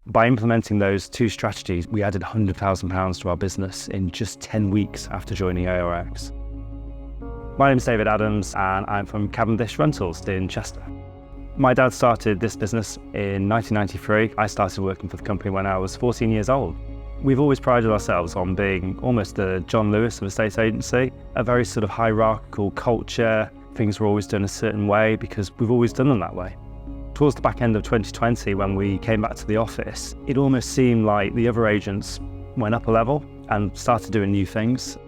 By implementing those two strategies, we added £100,000 to our business in just 10 weeks after joining ARX. My name is David Adams and I'm from Cavendish Rentals in Chester. My dad started this business in 1993. I started working for the company when I was 14 years old. We've always prided ourselves on being almost the John Lewis of estate agency, a very sort of hierarchical culture. Things were always done a certain way because we've always done them that way. Towards the back end of 2020, when we came back to the office, it almost seemed like the other agents went up a level and started doing new things.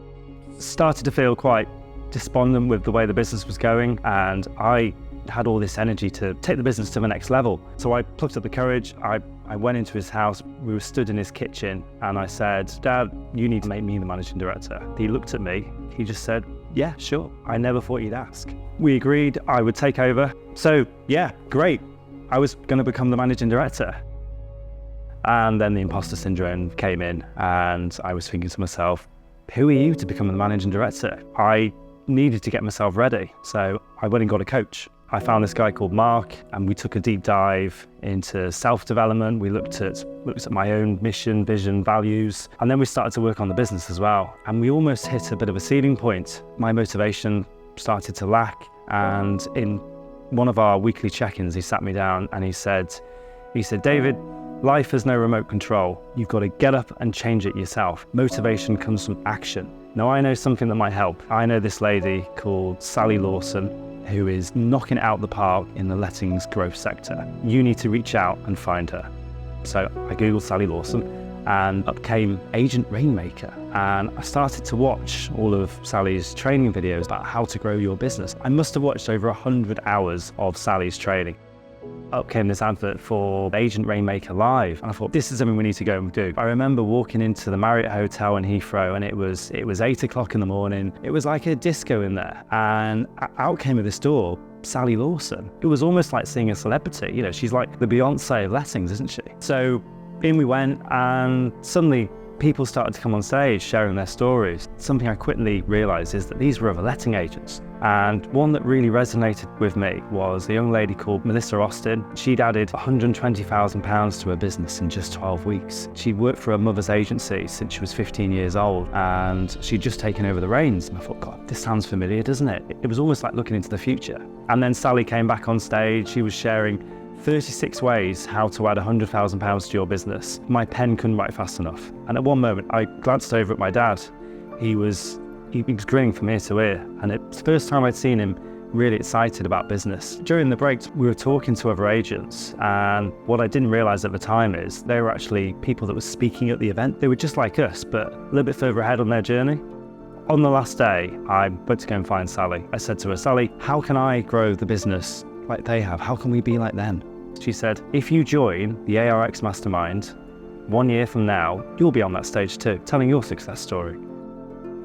Started to feel quite despondent with the way the business was going, and I had all this energy to take the business to the next level. So I plucked up the courage. I went into his house. We were stood in his kitchen and I said, "Dad, you need to make me the managing director." He looked at me. He just said, "Yeah, sure. I never thought you'd ask." We agreed I would take over. So yeah, great. I was going to become the managing director. And then the imposter syndrome came in and I was thinking to myself, who are you to become the managing director? I needed to get myself ready. So I went and got a coach. I found this guy called Mark and we took a deep dive into self-development. We looked at my own mission, vision, values, and then we started to work on the business as well. And we almost hit a bit of a ceiling point. My motivation started to lack, and in one of our weekly check-ins, he sat me down and he said, "David, life has no remote control. You've got to get up and change it yourself. Motivation comes from action." Now I know something that might help. I know this lady called Sally Lawson, who is knocking it out the park in the lettings growth sector. You need to reach out and find her. So I Googled Sally Lawson and up came Agent Rainmaker. And I started to watch all of Sally's training videos about how to grow your business. I must have watched over 100 hours of Sally's training. Up came this advert for Agent Rainmaker Live, and I thought, this is something we need to go and do. I remember walking into the Marriott Hotel in Heathrow, and it was 8 o'clock in the morning. It was like a disco in there, and out came of this door Sally Lawson. It was almost like seeing a celebrity. You know, she's like the Beyonce of lettings, isn't she? So in we went, and suddenly people started to come on stage sharing their stories. Something I quickly realised is that these were other letting agents. And one that really resonated with me was a young lady called Melissa Austin. She'd added £120,000 to her business in just 12 weeks. She'd worked for her mother's agency since she was 15 years old, and she'd just taken over the reins. And I thought, God, this sounds familiar, doesn't it? It was almost like looking into the future. And then Sally came back on stage. She was sharing 36 ways how to add £100,000 to your business. My pen couldn't write fast enough. And at one moment, I glanced over at my dad. He was grinning from ear to ear. And it's the first time I'd seen him really excited about business. During the breaks, we were talking to other agents. And what I didn't realize at the time is they were actually people that were speaking at the event. They were just like us, but a little bit further ahead on their journey. On the last day, I went to go and find Sally. I said to her, "Sally, how can I grow the business like they have? How can we be like them?" She said, "If you join the ARX Mastermind, 1 year from now, you'll be on that stage too, telling your success story."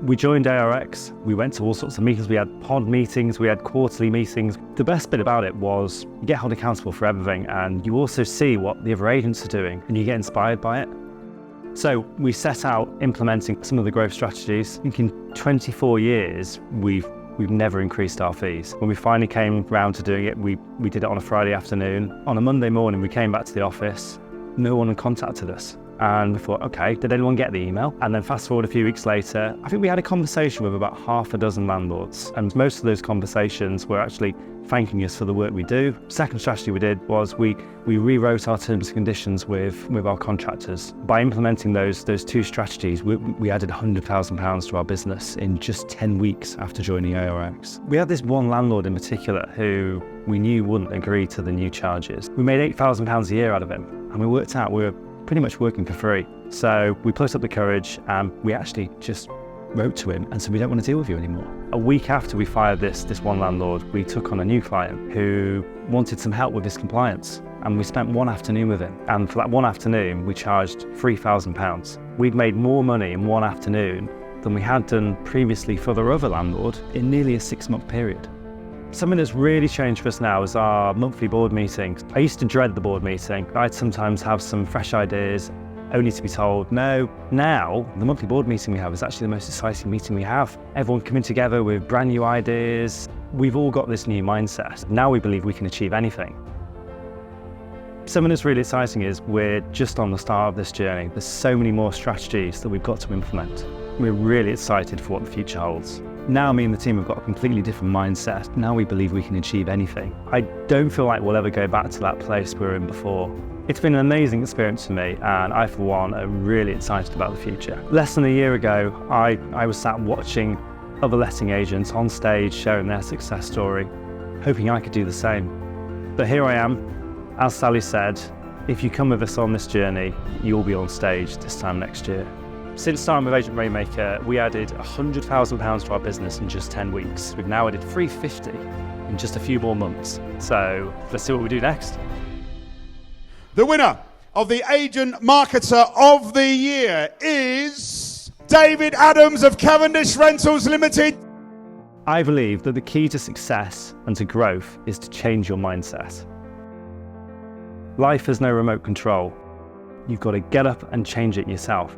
We joined ARX, we went to all sorts of meetings, we had pod meetings, we had quarterly meetings. The best bit about it was you get held accountable for everything, and you also see what the other agents are doing and you get inspired by it. So we set out implementing some of the growth strategies. I think in 24 years, we've never increased our fees. When we finally came round to doing it, we did it on a Friday afternoon. On a Monday morning, we came back to the office. No one had contacted us. And we thought, okay, did anyone get the email? And then fast forward a few weeks later, I think we had a conversation with about half a dozen landlords. And most of those conversations were actually thanking us for the work we do. Second strategy we did was we rewrote our terms and conditions with our contractors. By implementing those two strategies, we added £100,000 to our business in just 10 weeks after joining ARX. We had this one landlord in particular who we knew wouldn't agree to the new charges. We made £8,000 a year out of him, and we worked out we were pretty much working for free. So we plucked up the courage and we actually just wrote to him and said, "We don't want to deal with you anymore." A week after we fired this one landlord, we took on a new client who wanted some help with his compliance, and we spent one afternoon with him. And for that one afternoon, we charged £3,000. We'd made more money in one afternoon than we had done previously for the other landlord in nearly a 6-month period. Something that's really changed for us now is our monthly board meetings. I used to dread the board meeting. I'd sometimes have some fresh ideas, only to be told, no. Now, the monthly board meeting we have is actually the most exciting meeting we have. Everyone coming together with brand new ideas. We've all got this new mindset. Now we believe we can achieve anything. Something that's really exciting is we're just on the start of this journey. There's so many more strategies that we've got to implement. We're really excited for what the future holds. Now me and the team have got a completely different mindset. Now we believe we can achieve anything. I don't feel like we'll ever go back to that place we were in before. It's been an amazing experience for me, and I, for one, am really excited about the future. Less than a year ago, I was sat watching other letting agents on stage sharing their success story, hoping I could do the same. But here I am. As Sally said, if you come with us on this journey, you'll be on stage this time next year. Since starting with Agent Rainmaker, we added £100,000 to our business in just 10 weeks. We've now added 350 in just a few more months. So let's see what we do next. The winner of the Agent Marketer of the Year is David Adams of Cavendish Rentals Limited. I believe that the key to success and to growth is to change your mindset. Life has no remote control. You've got to get up and change it yourself.